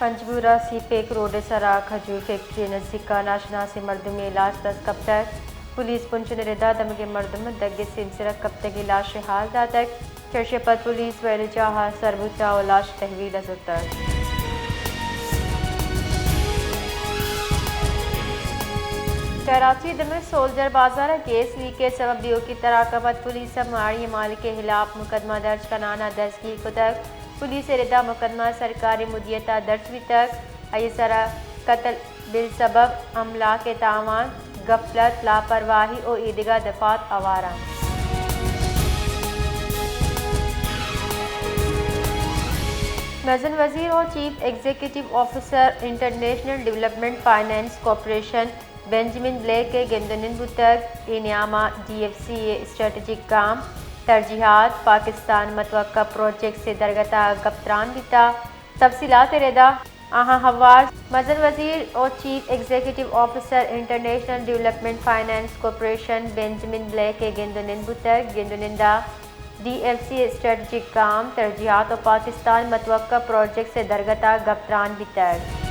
पंजगुरा CPEC road सरा खजूर factory नजदीका नाशनासी मर्दम इलाज दस कब तक पुलिस पुंछ निरेदा दमगे मर्दम दगे सिलसिला कब तक इलाश हाल दातक चर्चे पर पुलिस वैल जहा सरबुता लाश तहवील अजुतर कराची में सोल्जर बाजार गैस लीकेज सबब दियो की तराकबत पुलिस माड़ी मालिक के खिलाफ मुकदमा दर्ज कराना दस्तगी को तक पुलिस रिदा मुकदमा सरकारी मुदियता दर्ज भी तक सरा कत्ल बिल सबब अमला के तावान गफलत लापरवाही और ईदगा दफात आवारा मजन वजीर और chief executive officer International Development Finance Corporation Benjamin Blake के गेंदनिन बुतक इनामा DFC स्ट्रेटजिक काम तरजीहात पाकिस्तान मतवक्का प्रोजेक्ट से दरगता गप्तरान बिता तफसीलात रेदा आहा हवार मजन वजीर और chief executive officer International Development Finance Corporation Benjamin Blake के गेंदनिन बुतक गेंदनिंदा DFC स्ट्रेटजिक काम तरजीहात और पाकिस्तान मतवक्का प्रोजेक्ट से दरगता गप्तरान बितक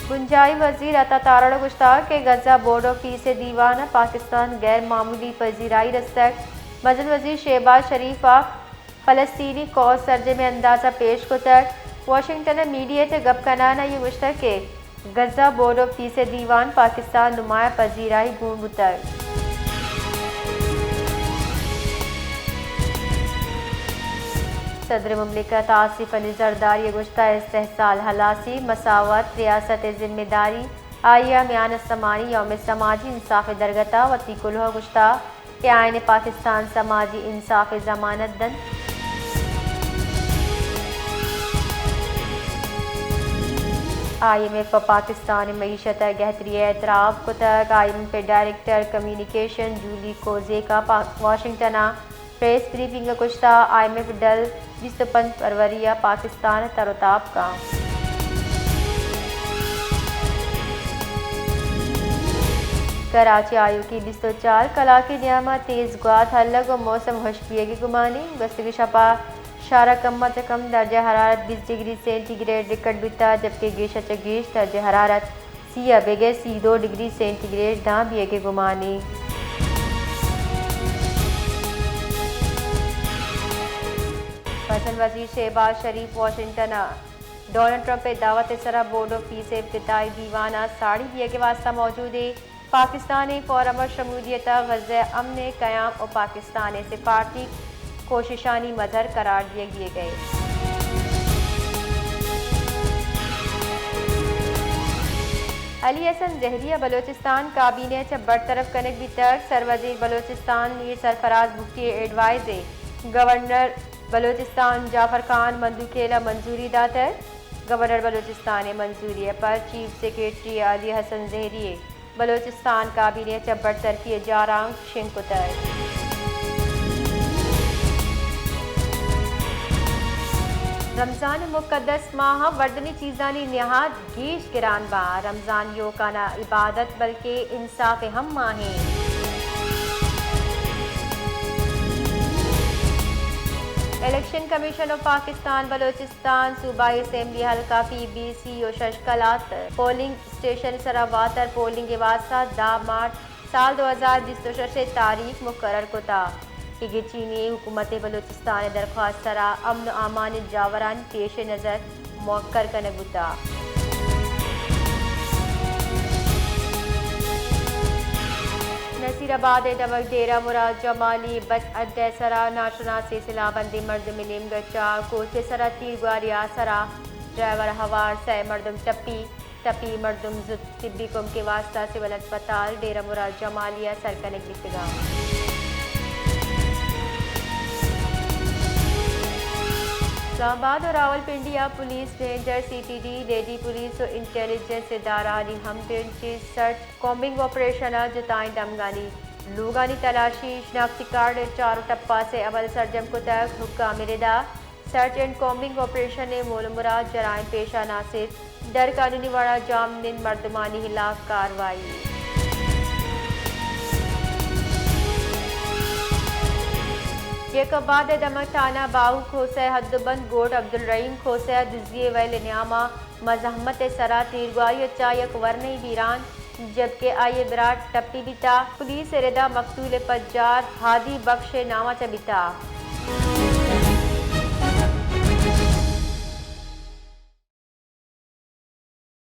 गुंजाई वजीर अता तारड़ गुश्ताख के गजा बोर्ड ऑफ फीस दीवाना पाकिस्तान गैर मामूली पजीराई रस्तक मजन वजीर शहबाज शरीफा फ़लस्तीनी कौस सर्जे में अंदाज़ा पेश को तक वाशिंगटन मीडिया से गप कनाना ये गुश्ता के गजा बोर्ड ऑफ फीस दीवान पाकिस्तान नुमाया पजीराई गुण बुतक सदर मुमलिकत आसिफ अली जरदारी ये गुश्ता इस्तेहसाल हलासी मसावत रियासत जिम्मेदारी आया म्यान समानी यौम समाजी इंसाफ दरगता वतीकुल्ह गुश्ता के आयन पाकिस्तान समाजी इंसाफ जमानत दन IMF पाकिस्तान मीशत गहतरी एतराफ़ को तक IMF director communication Julie Kozack का वाशिंगटन प्रेस ब्रीफिंग गुश्ता IMF डल 25 फरवरी पाकिस्तान तरोताब का कराची आयु की 24 कला की नियामा तेज गुआत हल्लग और मौसम खुशकिए की गुमानी गस्ती शपा शारा कम से कम दर्जा हरारत 20 डिग्री सेंटीग्रेड रिकॉर्ड बिता जबकि गेशा चगेश दर्जा हरारत सी बेगे सी 2 डिग्री सेंटीग्रेड दाँ भी के गुमानी मजन वजीर शहबाज शरीफ वाशिंगटन डोनाल्ड ट्रंप दावत सरा बोर्ड ऑफ फीस इब्तिदाई दीवाना साड़ी दिए के वास्ता मौजूद है पाकिस्तानी फोरम शमूलियत गज़ अमन क़याम और पाकिस्तान सिफारती कोशिशानी मजहर करार दिए गए अली हसन जहरिया बलोचिस्तान काबीने से बरतरफ कनक भी तक सरवजीर बलोचिस्तान मीर सरफराज भुट्टी एडवाइज गवर्नर बलोचिस्तान जाफर खान मंदूखेला मंजूरी दातर गवर्नर बलोचिस्तान मंजूरी पर चीफ सेक्रेटरी अली हसन जहरी बलोचिस्तान काबीने से बरतरफी जारांग शिंकुतर रमज़ान मुक़द्दस माह वर्दनी चीज़ानी निहात गीश गिरान बा रमज़ान यो का ना इबादत बल्कि इंसाफ हम माहें Election Commission of Pakistan Balochistan सूबाई असेंबली हल्का PBC और शशकलात पोलिंग स्टेशन सरावातर पोलिंग के वास्ता 10 मार्च साल 2026 तारीख मुकर्रर को था कि चीनी हुकूमत बलोचिस्तान दरख्वास्त सरा अमन अमान जावरान पेश नज़र मौक्कर कनगुता नसीराबाद डबल डेरा मुराद जमाली बस अड्डे सरा नाशना से सिलाबंदी मर्द मिलिम गच्चा कोचे सरा तीरगुआरिया सरा ड्राइवर हवार से मर्दम टपी मर्दम तिब्बी कुम के वास्ता सिविल अस्पताल डेरा मुराद जमालिया सरकनक बितगा इस्लामाबाद और Rawalpindi police ranger CTD lady police और इंटेलिजेंस इदारा हमदर्द सर्च कॉम्बिंग ऑपरेशन जुताई दमगानी लोगानी तलाशी शनाख्ती कार्ड चारों टप्पा से अवल सरजम को तक हुक्का मिलेदा सर्च एंड कॉम्बिंग ऑपरेशन ने मोल मुराद जराइम पेशा नासिर डर कानूनी वाड़ा जामनिन मर्दमानी खिलाफ कार्रवाई जेका बाद दमक थाना बाहू खोसे हदबंद गोट अब्दुल रहीम खोसे दुजिए वैल न्यामा मजहमत सरा तीरगुआई चायक वरनई वीरान जबकि आये विराट टप्पी बिता पुलिस रेदा मकतूल पज्जार हादी बख्श नामा चबिता।